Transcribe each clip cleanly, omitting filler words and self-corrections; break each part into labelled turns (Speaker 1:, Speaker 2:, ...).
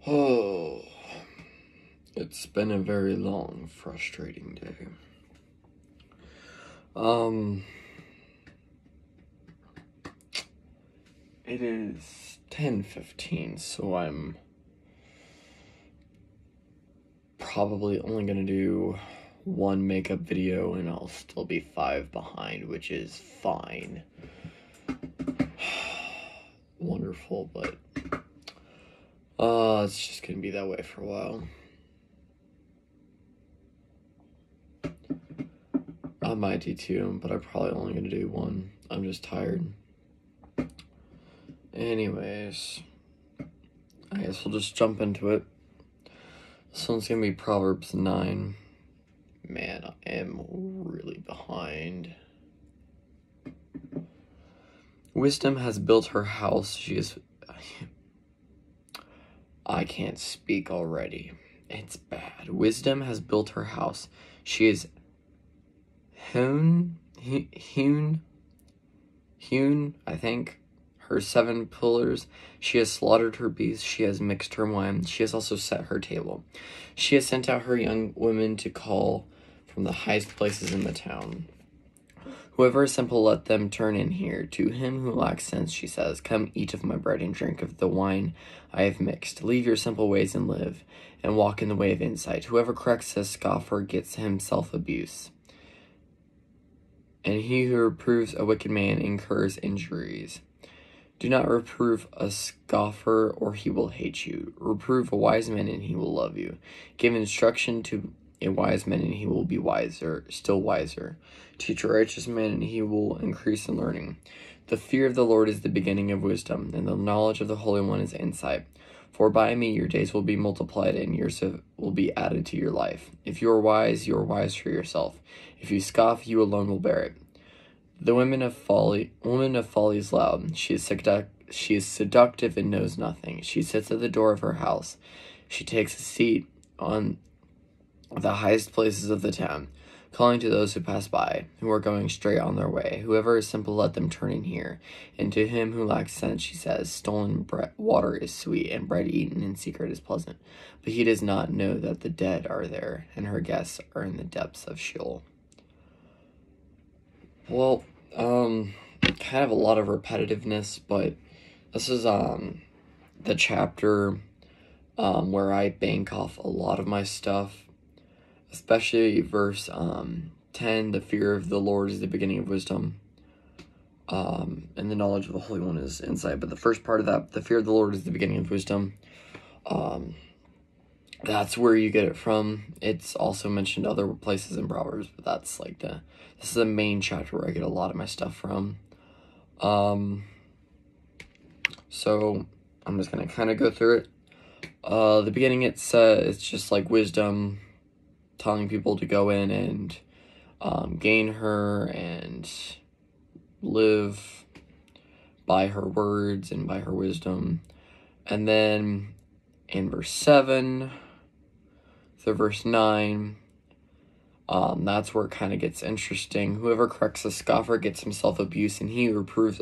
Speaker 1: Oh, it's been a very long, frustrating day. It is 10:15, so I'm probably only gonna do one makeup video and I'll still be 5 behind, which is fine. Wonderful, but it's just gonna be that way for a while. I might do 2, but I'm probably only gonna do 1. I'm just tired. Anyways, I guess we'll just jump into it. This one's gonna be Proverbs 9. Man, I am really behind. Wisdom has built her house. I can't speak already. It's bad. Wisdom has built her house. She is hewn, I think, her 7 pillars. She has slaughtered her beasts. She has mixed her wine. She has also set her table. She has sent out her young women to call from the highest places in the town. Whoever is simple, let them turn in here. To him who lacks sense, she says, come eat of my bread and drink of the wine I have mixed. Leave your simple ways and live, and walk in the way of insight. Whoever corrects a scoffer gets himself abuse, and he who reproves a wicked man incurs injuries. Do not reprove a scoffer, or he will hate you. Reprove a wise man, and he will love you. Give instruction to a wise man, and he will be wiser, still wiser. Teach a righteous man, and he will increase in learning. The fear of the Lord is the beginning of wisdom, and the knowledge of the Holy One is insight. For by me your days will be multiplied, and years will be added to your life. If you are wise for yourself. If you scoff, you alone will bear it. The woman of folly is loud. She is seductive and knows nothing. She sits at the door of her house. She takes a seat on the highest places of the town, calling to those who pass by, who are going straight on their way. Whoever is simple, let them turn in here. And to him who lacks sense, she says, stolen water is sweet, and bread eaten in secret is pleasant. But he does not know that the dead are there, and her guests are in the depths of Sheol. Well, kind of a lot of repetitiveness, but this is, the chapter, where I bank off a lot of my stuff, especially verse, 10, the fear of the Lord is the beginning of wisdom, and the knowledge of the Holy One is insight. But the first part of that, the fear of the Lord is the beginning of wisdom, that's where you get it from. It's also mentioned other places in Proverbs, but that's like this is the main chapter where I get a lot of my stuff from. So I'm just gonna kind of go through it. The beginning, it's just like wisdom, telling people to go in and gain her and live by her words and by her wisdom. And then in verse 7 to verse 9, that's where it kind of gets interesting. Whoever corrects a scoffer gets himself abuse, and he who reproves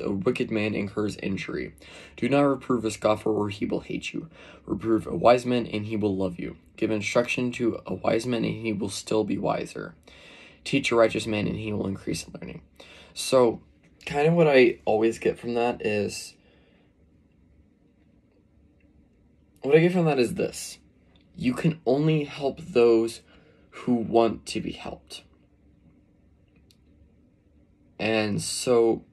Speaker 1: a wicked man incurs injury. Do not reprove a scoffer, or he will hate you. Reprove a wise man, and he will love you. Give instruction to a wise man, and he will still be wiser. Teach a righteous man, and he will increase in learning. So, kind of what I always get from that is, this. You can only help those who want to be helped. And so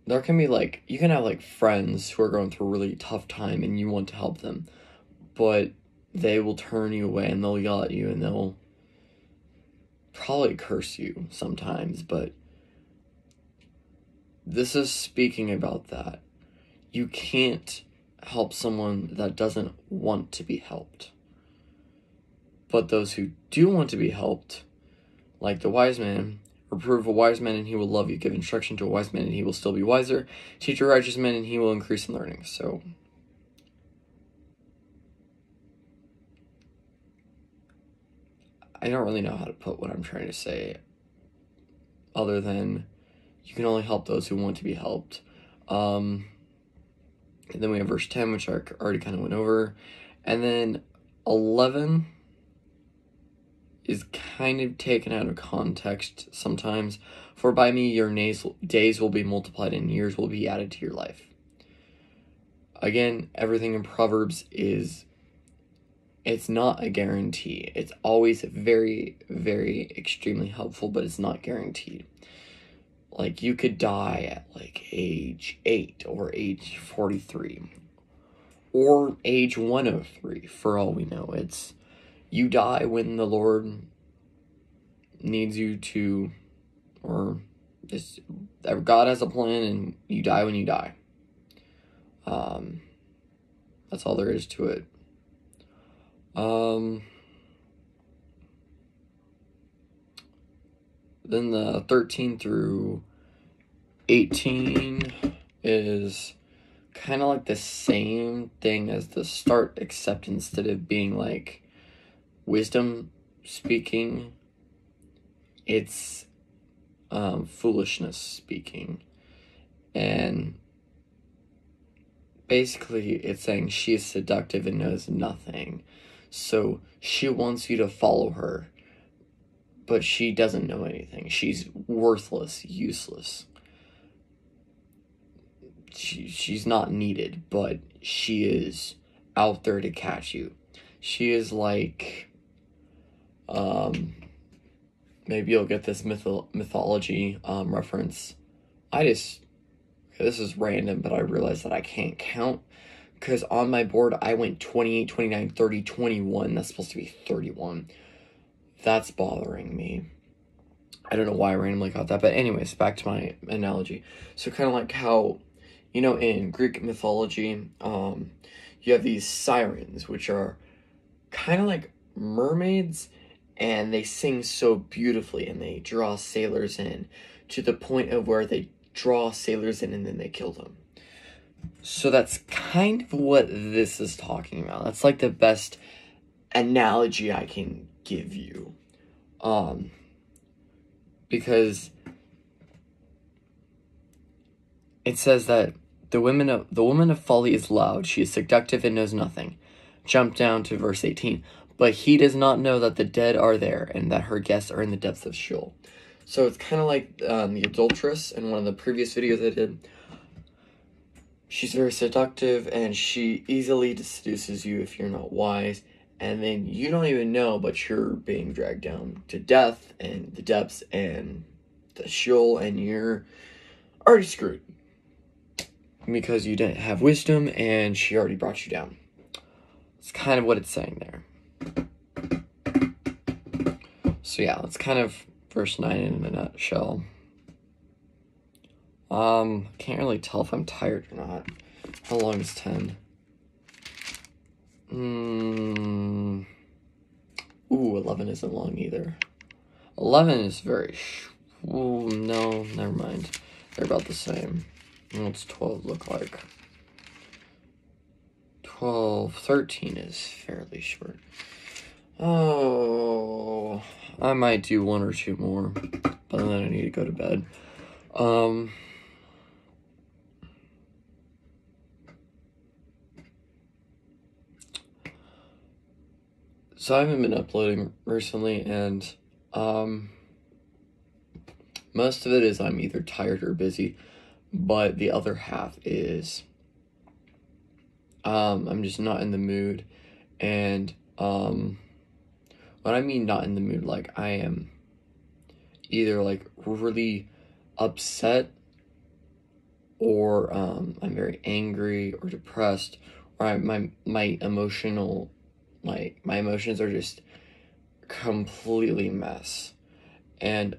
Speaker 1: there can be you can have friends who are going through a really tough time and you want to help them, but they will turn you away and they'll yell at you and they'll probably curse you sometimes. But this is speaking about that. You can't help someone that doesn't want to be helped. But those who do want to be helped, like the wise man, reprove a wise man and he will love you. Give instruction to a wise man and he will still be wiser. Teach a righteous man and he will increase in learning. So I don't really know how to put what I'm trying to say other than you can only help those who want to be helped. And then we have verse 10, which I already kind of went over. And then 11 is kind of taken out of context sometimes. For by me your days will be multiplied and years will be added to your life. Again, everything in Proverbs it's not a guarantee. It's always very, very extremely helpful, but it's not guaranteed. Like, you could die at, like, age 8 or age 43 or age 103, for all we know. You die when the Lord needs you to, or God has a plan, and you die when you die. That's all there is to it. Then the 13 through 18 is kind of like the same thing as the start, except instead of being like wisdom speaking, it's foolishness speaking. And basically it's saying she is seductive and knows nothing. So she wants you to follow her, but she doesn't know anything. She's worthless, useless. She's not needed, but she is out there to catch you. She is like, maybe you'll get this mythology reference. This is random, but I realized that I can't count, because on my board I went 28, 29, 30, 21. That's supposed to be 31. That's bothering me. I don't know why I randomly got that, but anyways, back to my analogy. So kind of like how, in Greek mythology, you have these sirens, which are kind of like mermaids, and they sing so beautifully, and they draw sailors in to the point of where they draw sailors in and then they kill them. So that's kind of what this is talking about. That's like the best analogy I can give you. Because it says that the woman of folly is loud, she is seductive and knows nothing. Jump down to verse 18. But he does not know that the dead are there, and that her guests are in the depths of Sheol. So it's kind of like the adulteress in one of the previous videos I did. She's very seductive, and she easily seduces you if you're not wise. And then you don't even know, but you're being dragged down to death and the depths and the Sheol, and you're already screwed. Because you didn't have wisdom, and she already brought you down. It's kind of what it's saying there. So yeah, that's kind of verse 9 in a nutshell. Can't really tell if I'm tired or not. How long is 10? Ooh, 11 isn't long either. 11 is very ooh, no, never mind. They're about the same. What's 12 look like? 13 is fairly short. Oh, I might do one or two more, but then I need to go to bed. So I haven't been uploading recently, and most of it is I'm either tired or busy, but the other half is I'm just not in the mood. And when I mean not in the mood, like, I am either like really upset, or I'm very angry or depressed, or my emotional, like, my emotions are just completely mess. And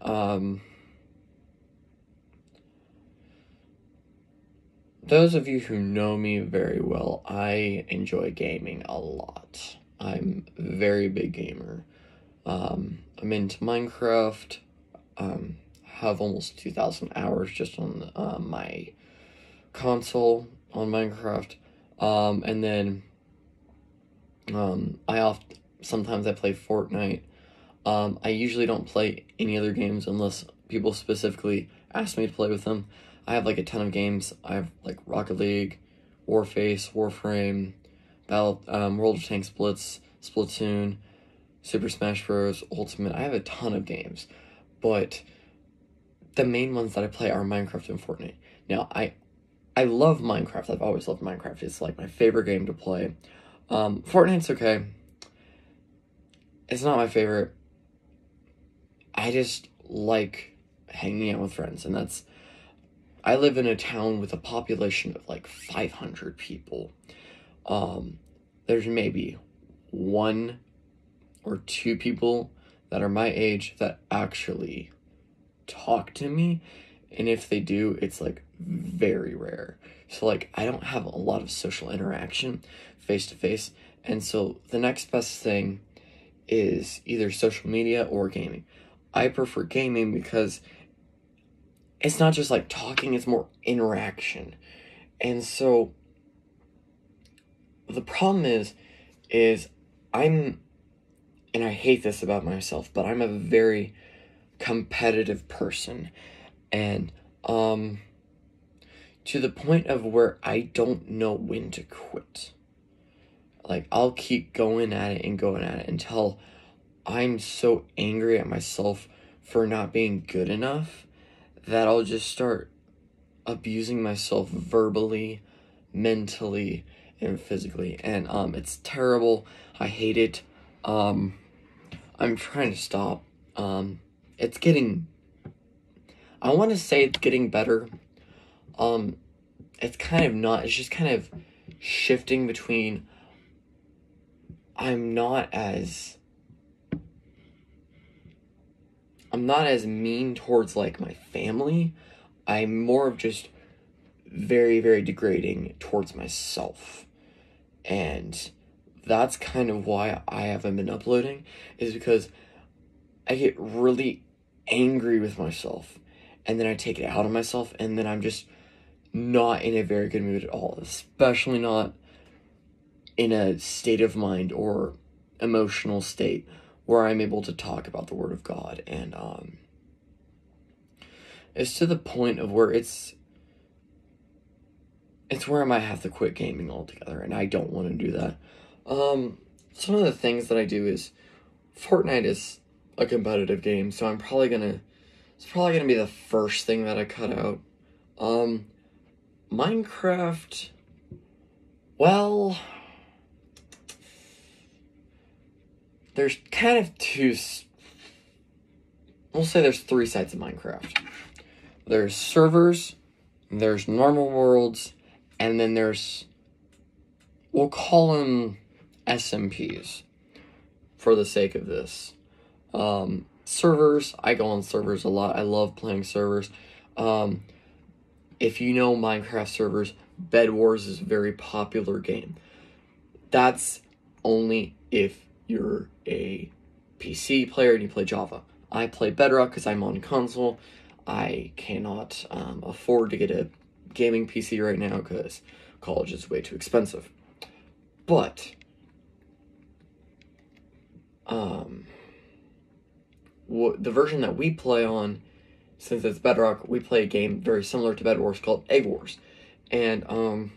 Speaker 1: those of you who know me very well, I enjoy gaming a lot. I'm a very big gamer. I'm into Minecraft. Have almost 2,000 hours just on my console on Minecraft. And then sometimes I play Fortnite. I usually don't play any other games unless people specifically ask me to play with them. I have like a ton of games. I have like Rocket League, Warface, Warframe, World of Tanks Blitz, Splatoon, Super Smash Bros. Ultimate. I have a ton of games, but the main ones that I play are Minecraft and Fortnite. Now, I love Minecraft. I've always loved Minecraft. It's like my favorite game to play. Fortnite's okay. It's not my favorite. I just like hanging out with friends, and I live in a town with a population of like 500 people. There's maybe 1 or 2 people that are my age that actually talk to me, and if they do, it's like very rare. So like I don't have a lot of social interaction face to face, and so the next best thing is either social media or gaming. I prefer gaming because it's not just like talking, it's more interaction. And so the problem is and I hate this about myself, but I'm a very competitive person, and to the point of where I don't know when to quit. Like, I'll keep going at it until I'm so angry at myself for not being good enough that I'll just start abusing myself verbally, mentally, and physically. And it's terrible. I hate it. I'm trying to stop. It's getting, I want to say it's getting better. It's kind of not. It's just kind of shifting between I'm not as mean towards like my family. I'm more of just very, very degrading towards myself. And that's kind of why I haven't been uploading, is because I get really angry with myself, and then I take it out on myself, and then I'm just not in a very good mood at all, especially not in a state of mind or emotional state where I'm able to talk about the Word of God. And it's to the point of where it's where I might have to quit gaming altogether, and I don't want to do that. Some of the things that I do is, Fortnite is a competitive game, so it's probably gonna be the first thing that I cut out. Minecraft, well, there's kind of we'll say there's 3 sides of Minecraft. There's servers, there's normal worlds, and then we'll call them SMPs for the sake of this. Servers, I go on servers a lot. I love playing servers. If you know Minecraft servers, Bed Wars is a very popular game. That's only if you're a PC player and you play Java. I play Bedrock because I'm on console. I cannot afford to get a gaming PC right now because college is way too expensive. But the version that we play on, since it's Bedrock, we play a game very similar to Bed Wars called Egg Wars. And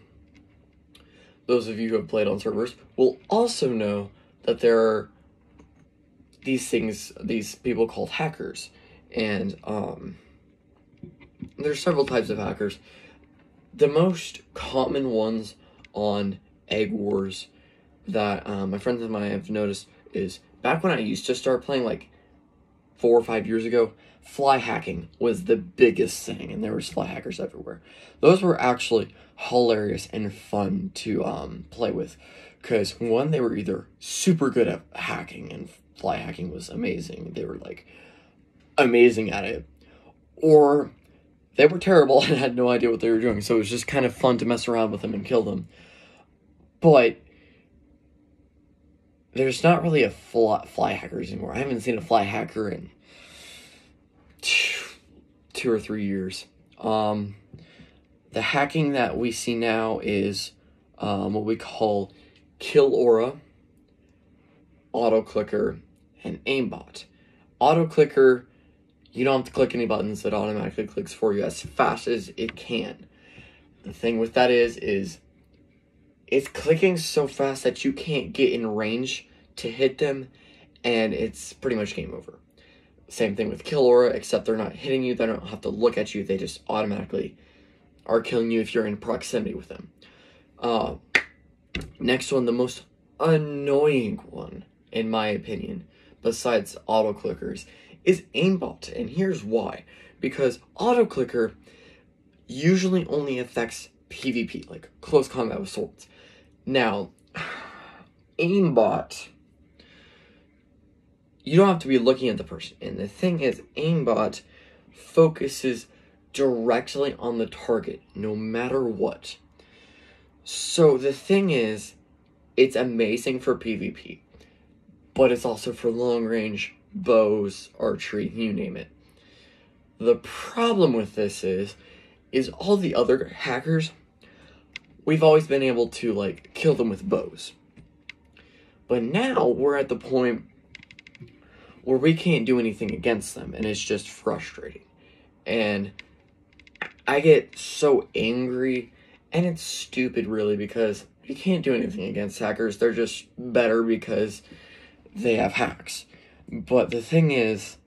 Speaker 1: those of you who have played on servers will also know that there are these people called hackers. And there's several types of hackers. The most common ones on Egg Wars that my friends and I have noticed is, back when I used to start playing like 4 or 5 years ago, fly hacking was the biggest thing, and there was fly hackers everywhere. Those were actually hilarious and fun to play with, because one, they were either super good at hacking, and fly hacking was amazing. They were like amazing at it, or they were terrible and had no idea what they were doing. So it was just kind of fun to mess around with them and kill them. But there's not really a fly hackers anymore. I haven't seen a fly hacker in 2 or 3 years. The hacking that we see now is what we call kill aura, auto clicker, and aimbot. Auto clicker, you don't have to click any buttons. It automatically clicks for you as fast as it can. The thing with that is it's clicking so fast that you can't get in range to hit them, and it's pretty much game over. Same thing with Kill Aura, except they're not hitting you, they don't have to look at you, they just automatically are killing you if you're in proximity with them. Next one, the most annoying one, in my opinion, besides auto clickers, is aimbot, and here's why. Because auto clicker usually only affects PvP, like close combat with swords. Now, aimbot, you don't have to be looking at the person, and the thing is, aimbot focuses directly on the target, no matter what. So the thing is, it's amazing for PvP, but it's also for long range, bows, archery, you name it. The problem with this is all the other hackers, we've always been able to, like, kill them with bows. But now we're at the point where we can't do anything against them, and it's just frustrating. And I get so angry, and it's stupid, really, because you can't do anything against hackers. They're just better because they have hacks. But the thing is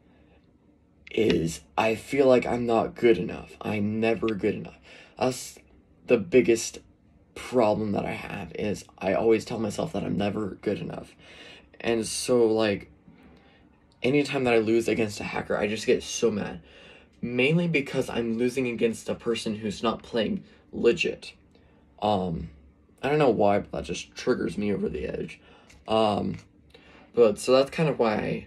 Speaker 1: I feel like I'm not good enough. I'm never good enough. That's the biggest problem that I have, is I always tell myself that I'm never good enough. And so, like, anytime that I lose against a hacker, I just get so mad. Mainly because I'm losing against a person who's not playing legit. I don't know why, but that just triggers me over the edge. But so that's kind of why I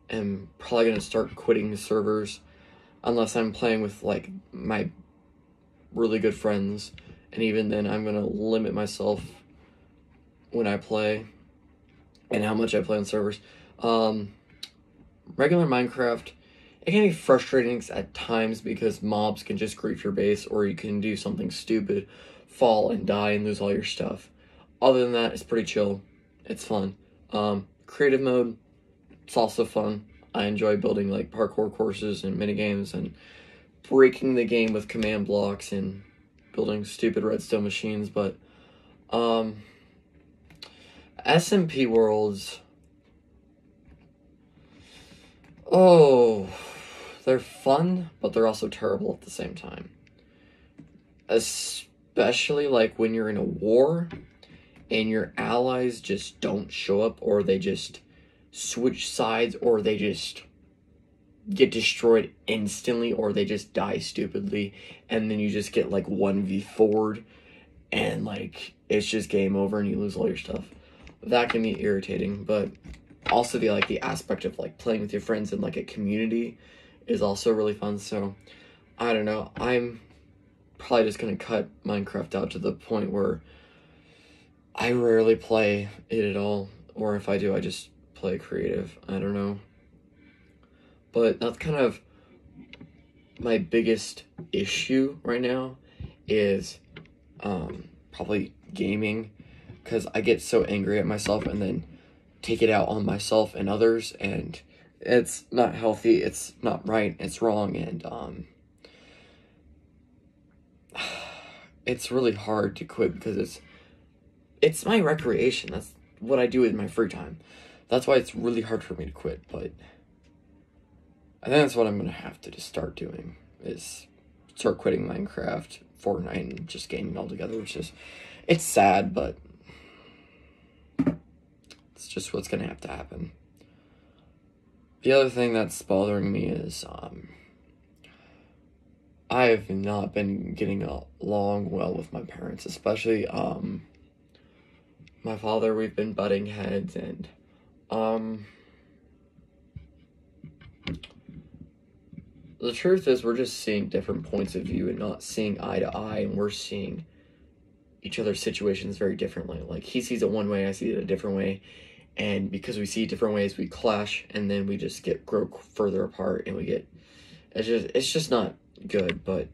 Speaker 1: am probably going to start quitting servers, unless I'm playing with, like, my really good friends, and even then I'm going to limit myself when I play, and how much I play on servers. Regular Minecraft, it can be frustrating at times because mobs can just grief your base, or you can do something stupid, fall and die and lose all your stuff. Other than that, it's pretty chill. It's fun. Creative mode, it's also fun. I enjoy building, like, parkour courses and minigames and breaking the game with command blocks and building stupid redstone machines. But SMP worlds, oh, they're fun, but they're also terrible at the same time. Especially, like, when you're in a war and your allies just don't show up, or they just switch sides, or they just get destroyed instantly, or they just die stupidly, and then you just get, like, 1v4'd, and, like, it's just game over and you lose all your stuff. That can be irritating, but also the aspect of, like, playing with your friends in, like, a community is also really fun. So I don't know, I'm probably just gonna cut Minecraft out to the point where I rarely play it at all, or if I do, I just play creative. I don't know, but that's kind of my biggest issue right now, is probably gaming, because I get so angry at myself and then take it out on myself and others, and it's not healthy, it's not right, it's wrong, and it's really hard to quit because it's my recreation. That's what I do in my free time. That's why it's really hard for me to quit, but I think that's what I'm gonna have to just start doing, is start quitting Minecraft, Fortnite, and just gaming altogether, which is, it's sad, but it's just what's gonna have to happen. The other thing that's bothering me is, I have not been getting along well with my parents, especially, my father. We've been butting heads, and, the truth is, we're just seeing different points of view and not seeing eye to eye, and we're seeing each other's situations very differently. Like, he sees it one way, I see it a different way, and because we see different ways, we clash, and then we just grow further apart, and we get, it's just not good. But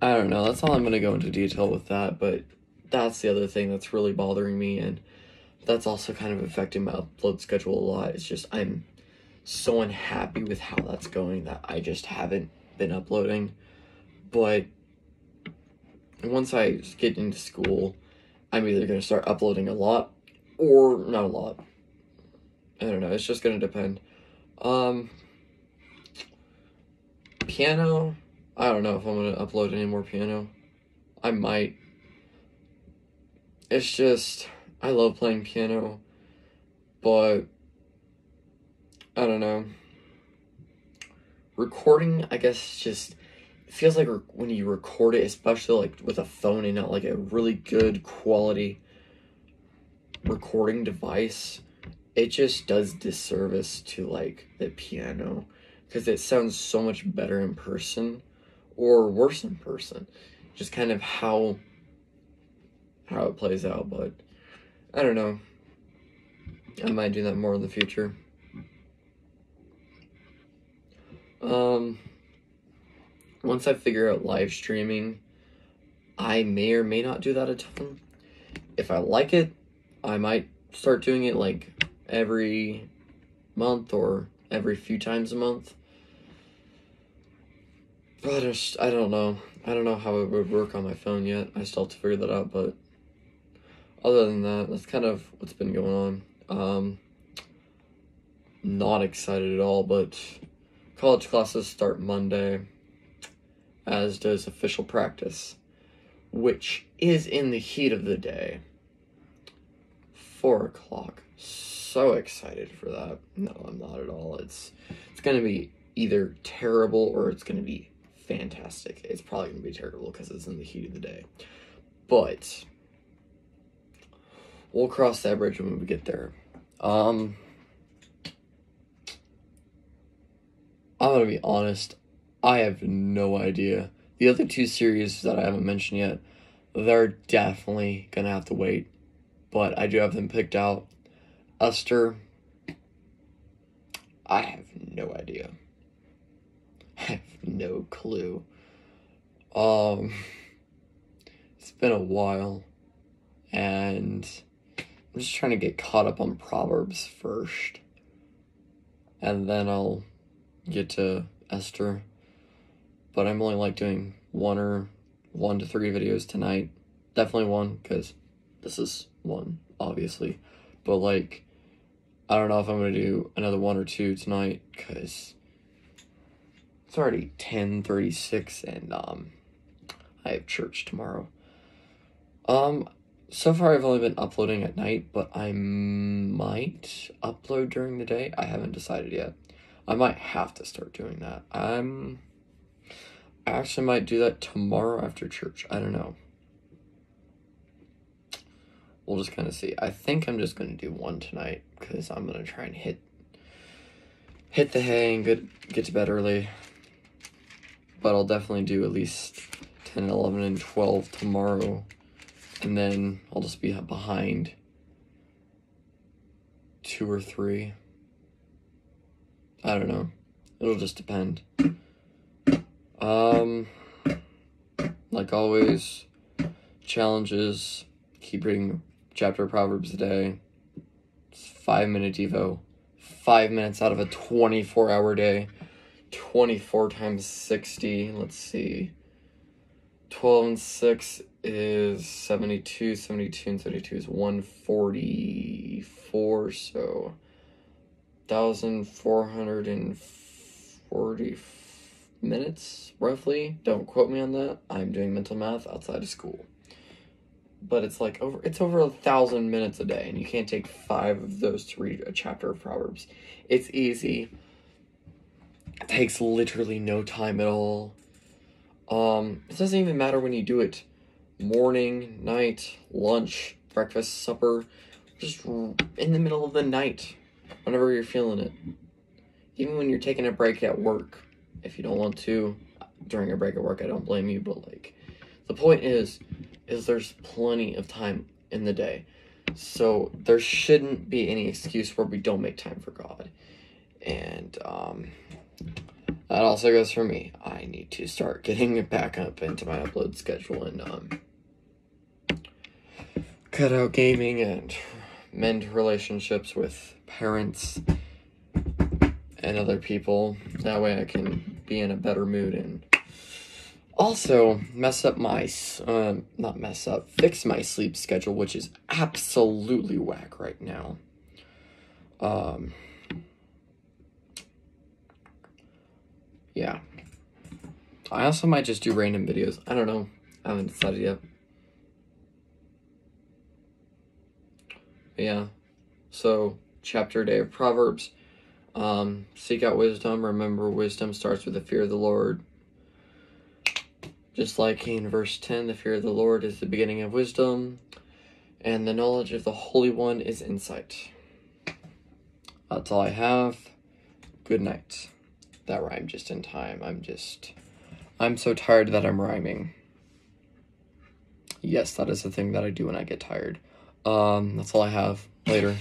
Speaker 1: I don't know, that's all I'm going to go into detail with that, but that's the other thing that's really bothering me, and that's also kind of affecting my upload schedule a lot. It's just, I'm so unhappy with how that's going that I just haven't been uploading, but once I get into school, I'm either going to start uploading a lot or not a lot. I don't know, it's just going to depend. Piano, I don't know if I'm going to upload any more piano. I might. It's just, I love playing piano, but I don't know. Recording, I guess, just feels like when you record it, especially like with a phone and not like a really good quality recording device, it just does disservice to like the piano, because it sounds so much better in person or worse in person. Just kind of how it plays out, but I don't know. I might do that more in the future. Once I figure out live streaming, I may or may not do that a ton. If I like it, I might start doing it like every month or every few times a month. But I don't know. I don't know how it would work on my phone yet. I still have to figure that out, but other than that, that's kind of what's been going on. Not excited at all, but college classes start Monday, as does official practice, which is in the heat of the day. 4 o'clock. So excited for that. No, I'm not at all. It's going to be either terrible or it's going to be fantastic. It's probably going to be terrible because it's in the heat of the day. But we'll cross that bridge when we get there. I'm going to be honest. I have no idea. The other 2 series that I haven't mentioned yet, they're definitely going to have to wait. But I do have them picked out. Esther, I have no idea. I have no clue. It's been a while. And I'm just trying to get caught up on Proverbs first. And then I'll get to Esther. But I'm only like doing 1 to 3 videos tonight. Definitely 1, because this is 1, obviously. But like, I don't know if I'm going to do another 1 or 2 tonight, because it's already 10:36 and I have church tomorrow. So far I've only been uploading at night, but I might upload during the day. I haven't decided yet. I might have to start doing that. I actually might do that tomorrow after church. I don't know. We'll just kind of see. I think I'm just going to do 1 tonight, because I'm going to try and hit the hay and get to bed early. But I'll definitely do at least 10, 11, and 12 tomorrow. And then I'll just be behind 2 or 3. I don't know. It'll just depend. Like always, challenges. Keep reading chapter of Proverbs a day. It's 5-minute Devo. 5 minutes out of a 24-hour day. 24 times 60. Let's see. 12 and 6 is 72. 72 and 72 is 144. So 1,440 minutes, roughly. Don't quote me on that. I'm doing mental math outside of school. But it's like over 1,000 minutes a day, and you can't take 5 of those to read a chapter of Proverbs. It's easy. It takes literally no time at all. It doesn't even matter when you do it. Morning, night, lunch, breakfast, supper, just in the middle of the night, whenever you're feeling it. Even when you're taking a break at work, if you don't want to, during a break at work, I don't blame you, but like, the point is there's plenty of time in the day. So there shouldn't be any excuse where we don't make time for God. And that also goes for me. I need to start getting back up into my upload schedule and cut out gaming and mend relationships with parents and other people. That way I can be be in a better mood and also fix my sleep schedule, which is absolutely whack right now. Yeah. I also might just do random videos. I don't know. I haven't decided yet. But yeah. So, chapter day of Proverbs. Seek out wisdom. Remember, wisdom starts with the fear of the Lord. Just like in verse 10, the fear of the Lord is the beginning of wisdom, and the knowledge of the Holy One is insight. That's all I have. Good night. That rhymed just in time. I'm so tired that I'm rhyming. Yes, that is the thing that I do when I get tired. That's all I have. Later.